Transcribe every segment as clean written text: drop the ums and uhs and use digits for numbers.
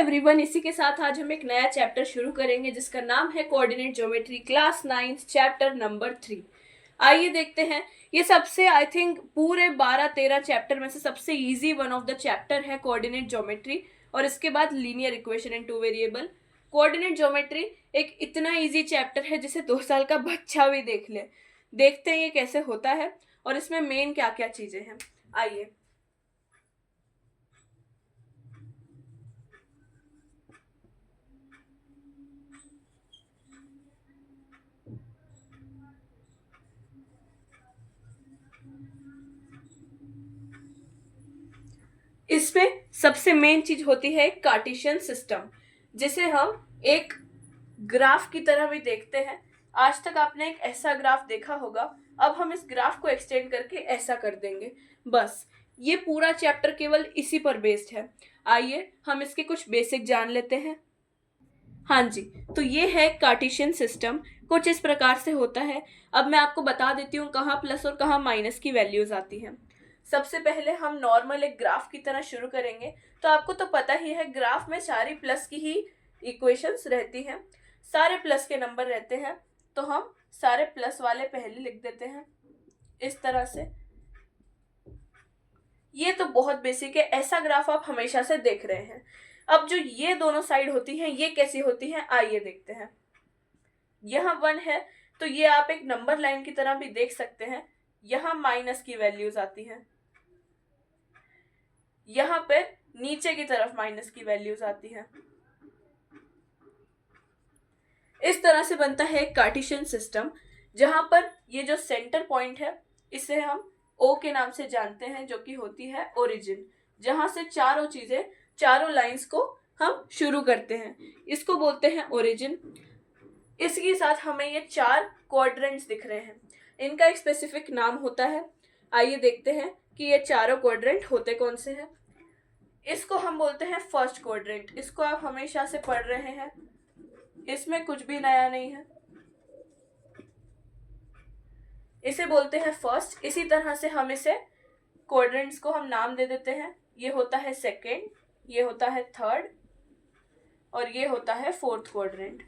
Everyone, इसी के साथ आज हम एक नया चैप्टर शुरू करेंगे जिसका नाम है coordinate geometry, class 9 chapter number 3। आइए देखते हैं। ये सबसे आई थिंक पूरे 12-13 चैप्टर में से सबसे easy one of the chapter है कोऑर्डिनेट ज्योमेट्री, और इसके बाद linear equation in two variable. Coordinate geometry एक इतना इजी चैप्टर है जिसे 2 साल का बच्चा भी देख ले। देखते हैं ये कैसे होता है और इसमें मेन क्या क्या चीजें हैं। आइए। इसमें सबसे मेन चीज होती है कार्टेशियन सिस्टम, जिसे हम एक ग्राफ की तरह भी देखते हैं। आज तक आपने एक ऐसा ग्राफ देखा होगा, अब हम इस ग्राफ को एक्सटेंड करके ऐसा कर देंगे। बस ये पूरा चैप्टर केवल इसी पर बेस्ड है। आइए हम इसके कुछ बेसिक जान लेते हैं। हाँ जी, तो ये है कार्टेशियन सिस्टम। कुछ इस प्रकार से होता है। अब मैं आपको बता देती हूँ कहाँ प्लस और कहाँ माइनस की वैल्यूज आती हैं। सबसे पहले हम नॉर्मल एक ग्राफ की तरह शुरू करेंगे। तो आपको तो पता ही है, ग्राफ में सारी प्लस की ही इक्वेशंस रहती हैं, सारे प्लस के नंबर रहते हैं। तो हम सारे प्लस वाले पहले लिख देते हैं इस तरह से। ये तो बहुत बेसिक है, ऐसा ग्राफ आप हमेशा से देख रहे हैं। अब जो ये दोनों साइड होती हैं, ये कैसी होती हैं, आइए देखते हैं। यहाँ 1 है तो ये आप एक नंबर लाइन की तरह भी देख सकते हैं। यहाँ माइनस की वैल्यूज आती हैं, यहाँ पे नीचे की तरफ माइनस की वैल्यूज आती हैं। इस तरह से बनता है एक कार्टेशियन सिस्टम, जहां पर ये जो सेंटर पॉइंट है इसे हम O के नाम से जानते हैं, जो कि होती है ओरिजिन, जहां से चारों चीजें, चारों लाइंस को हम शुरू करते हैं। इसको बोलते हैं ओरिजिन। इसके साथ हमें ये 4 क्वाड्रेंट्स दिख रहे हैं, इनका एक स्पेसिफिक नाम होता है। आइए देखते हैं कि ये चारों क्वाड्रेंट होते कौन से हैं। इसको हम बोलते हैं फर्स्ट क्वाड्रेंट। इसको आप हमेशा से पढ़ रहे हैं, इसमें कुछ भी नया नहीं है। इसे बोलते हैं फर्स्ट। इसी तरह से हम इसे क्वाड्रेंट्स को हम नाम दे देते हैं। ये होता है सेकेंड, ये होता है थर्ड, और ये होता है फोर्थ क्वाड्रेंट।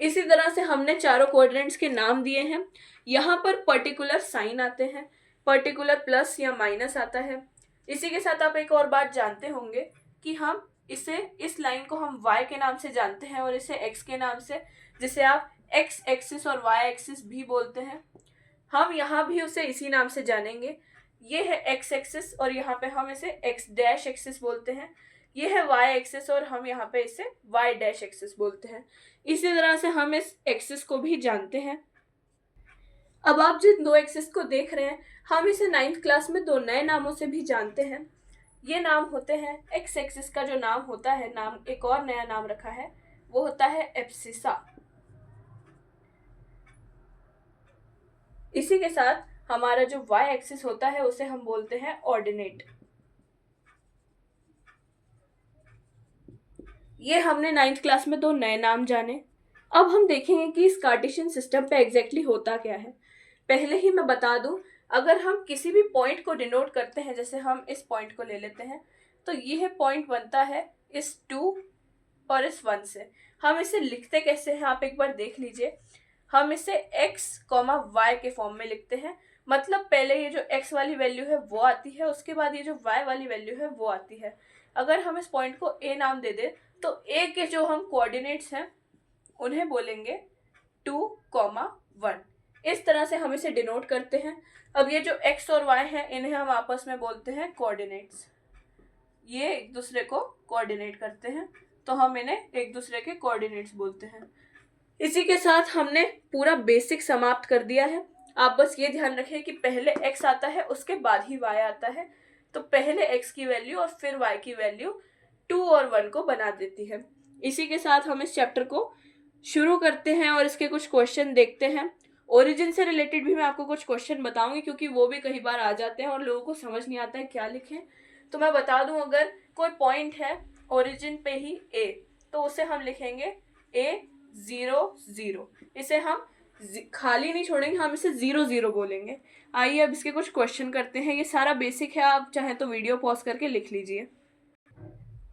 इसी तरह से हमने चारों क्वाड्रेंट्स के नाम दिए हैं। यहाँ पर पर्टिकुलर साइन आते हैं, पर्टिकुलर प्लस या माइनस आता है। इसी के साथ आप एक और बात जानते होंगे कि हम इसे, इस लाइन को हम y के नाम से जानते हैं और इसे x के नाम से, जिसे आप x एक्सिस और y एक्सिस भी बोलते हैं। हम यहाँ भी उसे इसी नाम से जानेंगे। ये है x एक्सिस और यहाँ पे हम इसे x डैश एक्सिस बोलते हैं। ये है y एक्सिस और हम यहाँ पे इसे y डैश एक्सिस बोलते हैं। इसी तरह से हम इस एक्सिस को भी जानते हैं। अब आप जिन 2 एक्सिस को देख रहे हैं, हम इसे 9th क्लास में 2 नए नामों से भी जानते हैं। ये नाम होते हैं, एक्स एक्सिस का जो नाम होता है, नाम एक और नया नाम रखा है, वो होता है एब्सिसा। इसी के साथ हमारा जो y एक्सिस होता है उसे हम बोलते हैं ऑर्डिनेट। ये हमने 9th क्लास में 2 नए नाम जाने। अब हम देखेंगे कि इस कार्टेशियन सिस्टम पे एग्जैक्टली होता क्या है। पहले ही मैं बता दूं, अगर हम किसी भी पॉइंट को डिनोट करते हैं, जैसे हम इस पॉइंट को ले लेते हैं, तो यह पॉइंट बनता है इस 2 और इस 1 से। हम इसे लिखते कैसे हैं आप एक बार देख लीजिए। हम इसे x, y के फॉर्म में लिखते हैं। मतलब पहले ये जो x वाली वैल्यू है वो आती है, उसके बाद ये जो y वाली वैल्यू है वो आती है। अगर हम इस पॉइंट को a नाम दे दें तो a के जो हम कोऑर्डिनेट्स हैं उन्हें बोलेंगे 2, 1। इस तरह से हम इसे डिनोट करते हैं। अब ये जो x और y हैं, इन्हें हम आपस में बोलते हैं कोऑर्डिनेट्स। ये एक दूसरे को कोऑर्डिनेट करते हैं, तो हम इन्हें एक दूसरे के कोऑर्डिनेट्स बोलते हैं। इसी के साथ हमने पूरा बेसिक समाप्त कर दिया है। आप बस ये ध्यान रखें कि पहले x आता है, उसके बाद ही y आता है। तो पहले x की वैल्यू और फिर y की वैल्यू 2 और 1 को बना देती है। इसी के साथ हम इस चैप्टर को शुरू करते हैं और इसके कुछ क्वेश्चन देखते हैं। ओरिजिन से रिलेटेड भी मैं आपको कुछ क्वेश्चन बताऊंगी, क्योंकि वो भी कई बार आ जाते हैं और लोगों को समझ नहीं आता है क्या लिखें। तो मैं बता दूं, अगर कोई पॉइंट है ओरिजिन पे ही A, तो उसे हम लिखेंगे A 0 0। इसे हम खाली नहीं छोड़ेंगे, हम इसे 0 0 बोलेंगे। आइए अब इसके कुछ क्वेश्चन करते हैं। ये सारा बेसिक है, आप चाहें तो वीडियो पॉज करके लिख लीजिए।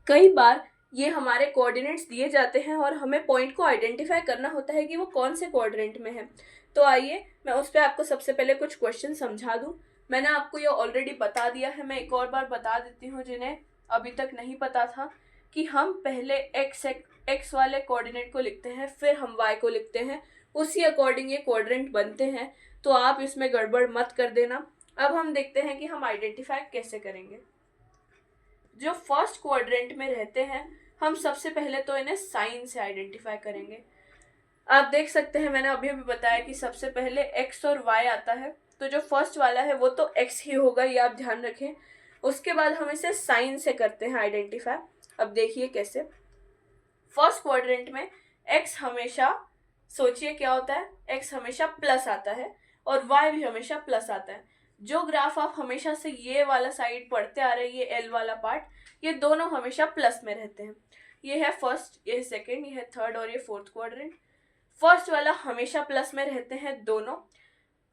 कई बार ये हमारे कोऑर्डिनेट्स दिए जाते हैं और हमें पॉइंट को आइडेंटिफाई करना होता है कि वो कौन से कोऑर्डिनेट में है। तो आइए मैं उस पर आपको सबसे पहले कुछ क्वेश्चन समझा दूँ। मैंने आपको ये ऑलरेडी बता दिया है, मैं एक और बार बता देती हूँ जिन्हें अभी तक नहीं पता था, कि हम पहले एक्स वाले कोऑर्डिनेट को लिखते हैं, फिर हम वाई को लिखते हैं, उसी अकॉर्डिंग ये कोऑर्डिनेट बनते हैं। तो आप इसमें गड़बड़ मत कर देना। अब हम देखते हैं कि हम आइडेंटिफाई कैसे करेंगे। जो फर्स्ट क्वाड्रेंट में रहते हैं, हम सबसे पहले तो इन्हें साइन से आइडेंटिफाई करेंगे। आप देख सकते हैं मैंने अभी अभी बताया कि सबसे पहले एक्स और वाई आता है, तो जो फर्स्ट वाला है वो तो एक्स ही होगा, ये आप ध्यान रखें। उसके बाद हम इसे साइन से करते हैं आइडेंटिफाई। अब देखिए कैसे। फर्स्ट क्वाड्रेंट में एक्स हमेशा, सोचिए क्या होता है, एक्स हमेशा प्लस आता है और वाई भी हमेशा प्लस आता है। जो ग्राफ आप हमेशा से ये वाला साइड पढ़ते आ रहे हैं, ये एल वाला पार्ट, ये दोनों हमेशा प्लस में रहते हैं। ये है फर्स्ट, ये है सेकेंड, ये है थर्ड और ये फोर्थ क्वाड्रेंट। फर्स्ट वाला हमेशा प्लस में रहते हैं दोनों,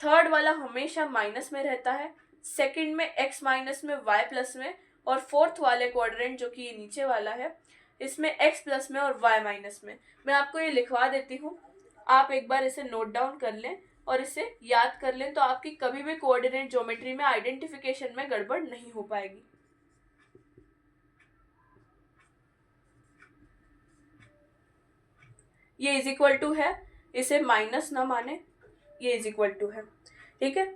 थर्ड वाला हमेशा माइनस में रहता है, सेकंड में एक्स माइनस में वाई प्लस में, और फोर्थ वाले क्वाड्रेंट जो कि ये नीचे वाला है, इसमें एक्स प्लस में और वाई माइनस में। मैं आपको ये लिखवा देती हूँ, आप एक बार इसे नोट डाउन कर लें और इसे याद कर लें, तो आपकी कभी भी कोऑर्डिनेट ज्योमेट्री में आइडेंटिफिकेशन में गड़बड़ नहीं हो पाएगी। ये इज इक्वल टू है, इसे माइनस ना माने, ये इज इक्वल टू है, ठीक है।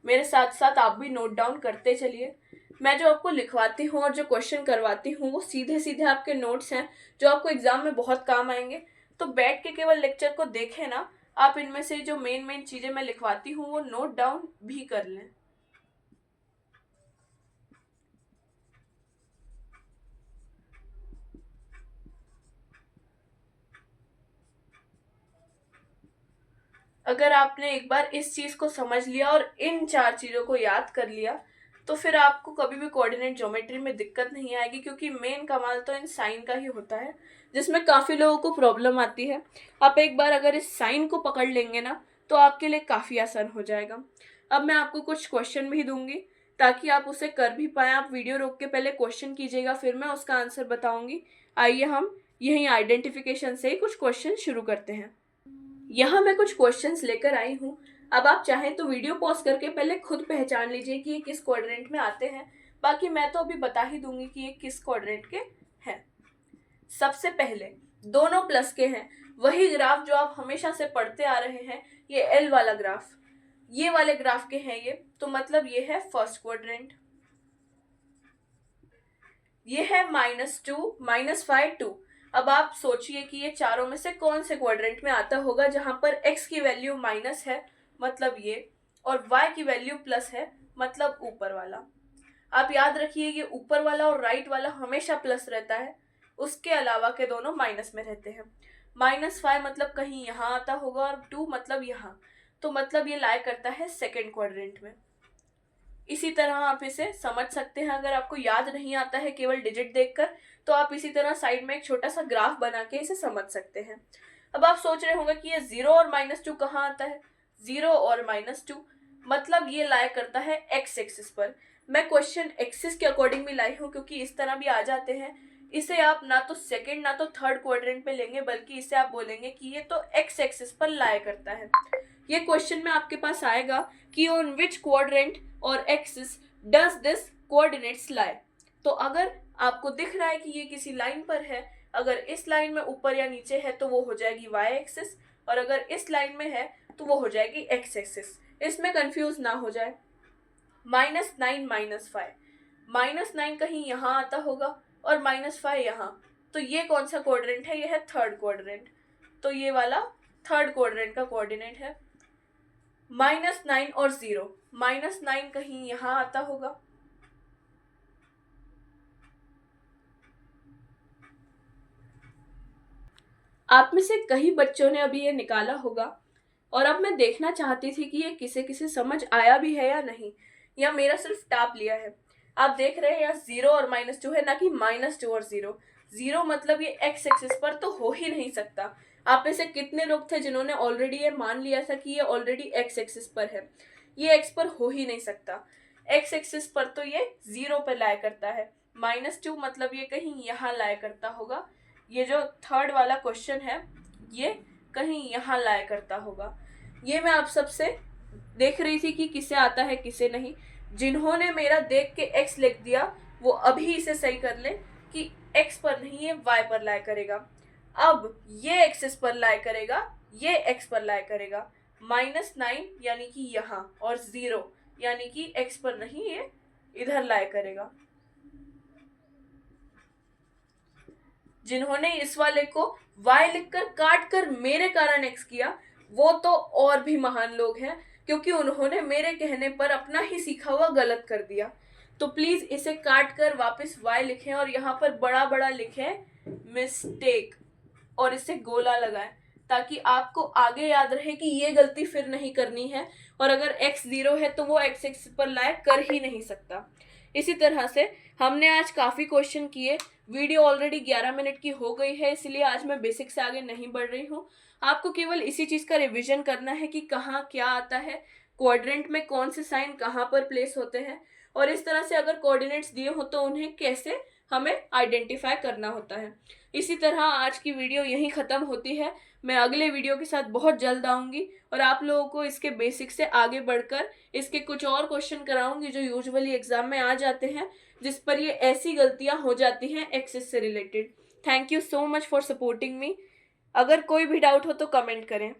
मेरे साथ साथ आप भी नोट डाउन करते चलिए। मैं जो आपको लिखवाती हूँ और जो क्वेश्चन करवाती हूँ वो सीधे सीधे आपके नोट्स हैं, जो आपको एग्जाम में बहुत काम आएंगे। तो बैठ के केवल लेक्चर को देखें ना, आप इनमें से जो मेन मेन चीजें मैं लिखवाती हूँ वो नोट डाउन भी कर लें। अगर आपने एक बार इस चीज को समझ लिया और इन 4 चीजों को याद कर लिया, तो फिर आपको कभी भी कोऑर्डिनेट ज्योमेट्री में दिक्कत नहीं आएगी, क्योंकि मेन कमाल तो इन साइन का ही होता है, जिसमें काफी लोगों को प्रॉब्लम आती है। आप एक बार अगर इस साइन को पकड़ लेंगे ना, तो आपके लिए काफी आसान हो जाएगा। अब मैं आपको कुछ क्वेश्चन भी दूंगी ताकि आप उसे कर भी पाए। आप वीडियो रोक के पहले क्वेश्चन कीजिएगा, फिर मैं उसका आंसर बताऊंगी। आइए हम यही आइडेंटिफिकेशन से ही कुछ क्वेश्चन शुरू करते हैं। यहाँ मैं कुछ क्वेश्चंस लेकर आई हूँ। अब आप चाहें तो वीडियो पॉज करके पहले खुद पहचान लीजिए कि ये किस क्वाड्रेंट में आते हैं। बाकी मैं तो अभी बता ही दूंगी कि ये किस क्वाड्रेंट के हैं। सबसे पहले दोनों प्लस के हैं, वही ग्राफ जो आप हमेशा से पढ़ते आ रहे हैं, ये एल वाला ग्राफ, ये वाले ग्राफ के हैं ये, तो मतलब ये है फर्स्ट क्वाड्रेंट। ये है -2 -5 2। अब आप सोचिए कि ये चारों में से कौन से क्वाड्रेंट में आता होगा जहां पर x की वैल्यू माइनस है, मतलब ये, और y की वैल्यू प्लस है, मतलब ऊपर वाला। आप याद रखिए ये ऊपर वाला और राइट वाला हमेशा प्लस रहता है, उसके अलावा के दोनों माइनस में रहते हैं। -5 मतलब कहीं यहाँ आता होगा और 2 मतलब यहाँ, तो मतलब ये लाई करता है सेकेंड क्वाड्रेंट में। इसी तरह आप इसे समझ सकते हैं। अगर आपको याद नहीं आता है केवल डिजिट देखकर, तो आप इसी तरह साइड में एक छोटा सा ग्राफ बना के इसे समझ सकते हैं। अब आप सोच रहे होंगे कि ये 0 और -2 कहाँ आता है। 0 और -2 मतलब ये लाई करता है एक्स एक्सिस पर। मैं क्वेश्चन एक्सिस के अकॉर्डिंग भी लाई हूँ, क्योंकि इस तरह भी आ जाते हैं। इसे आप ना तो सेकंड ना तो थर्ड क्वाड्रेंट पे लेंगे, बल्कि इसे आप बोलेंगे कि ये तो एक्स एक्सिस पर लाई करता है। ये क्वेश्चन में आपके पास आएगा कि ऑन विच क्वाड्रेंट और एक्सिस डज दिस कोऑर्डिनेट्स लाई। तो अगर आपको दिख रहा है कि ये किसी लाइन पर है, अगर इस लाइन में ऊपर या नीचे है तो वो हो जाएगी वाई एक्सिस, और अगर इस लाइन में है तो वो हो जाएगी एक्स एक्सिस। इसमें कंफ्यूज ना हो जाए। -9 -5, -9 कहीं यहाँ आता होगा और -5 यहाँ, तो ये कौन सा क्वाड्रेंट है, ये है थर्ड क्वाड्रेंट, तो ये वाला थर्ड क्वाड्रेंट का कोऑर्डिनेट है। -9 और 0, -9 कहीं यहाँ आता होगा, आप में से कई बच्चों ने अभी ये निकाला होगा, और अब मैं देखना चाहती थी कि ये किसे किसे समझ आया भी है या नहीं, या मेरा सिर्फ टाप लिया है। आप देख रहे हैं यहाँ 0 और -2 है, ना कि -2 और 0। 0 मतलब ये एक्स एक्सिस पर तो हो ही नहीं सकता। आप में से कितने लोग थे जिन्होंने ऑलरेडी ये मान लिया था कि ये ऑलरेडी एक्स एक्सिस पर है, ये एक्स पर हो ही नहीं सकता। एक्स एक्सिस पर तो ये 0 पे लाया करता है, -2 मतलब ये कहीं यहाँ लाया करता होगा। ये जो थर्ड वाला क्वेश्चन है ये कहीं यहाँ लाया करता होगा। ये मैं आप सबसे देख रही थी कि किसे आता है किसे नहीं। जिन्होंने मेरा देख के x लिख दिया वो अभी इसे सही कर ले कि x पर नहीं ये y पर लाया करेगा। अब ये एक्सिस पर लाया करेगा, ये x पर लाया करेगा। -9 यानी कि यहाँ, और 0 यानी कि x पर नहीं ये इधर लाया करेगा। जिन्होंने इस वाले को y लिखकर काट कर मेरे कारण x किया वो तो और भी महान लोग हैं, क्योंकि उन्होंने मेरे कहने पर अपना ही सीखा हुआ गलत कर दिया। तो प्लीज इसे काट कर वापस y लिखें और यहाँ पर बड़ा बड़ा लिखें मिस्टेक और इसे गोला लगाएं, ताकि आपको आगे याद रहे कि ये गलती फिर नहीं करनी है। और अगर x 0 है तो वो x एक्सिस पर लाया कर ही नहीं सकता। इसी तरह से हमने आज काफ़ी क्वेश्चन किए। वीडियो ऑलरेडी 11 मिनट की हो गई है, इसलिए आज मैं बेसिक से आगे नहीं बढ़ रही हूँ। आपको केवल इसी चीज़ का रिवीजन करना है कि कहाँ क्या आता है, क्वाड्रेंट में कौन से साइन कहाँ पर प्लेस होते हैं, और इस तरह से अगर कोऑर्डिनेट्स दिए हो तो उन्हें कैसे हमें आइडेंटिफाई करना होता है। इसी तरह आज की वीडियो यहीं ख़त्म होती है। मैं अगले वीडियो के साथ बहुत जल्द आऊँगी और आप लोगों को इसके बेसिक से आगे बढ़कर इसके कुछ और क्वेश्चन कराऊंगी जो यूजुअली एग्जाम में आ जाते हैं, जिस पर ये ऐसी गलतियां हो जाती हैं एक्सिस से related. Thank you so much for supporting me. अगर कोई भी डाउट हो तो कमेंट करें।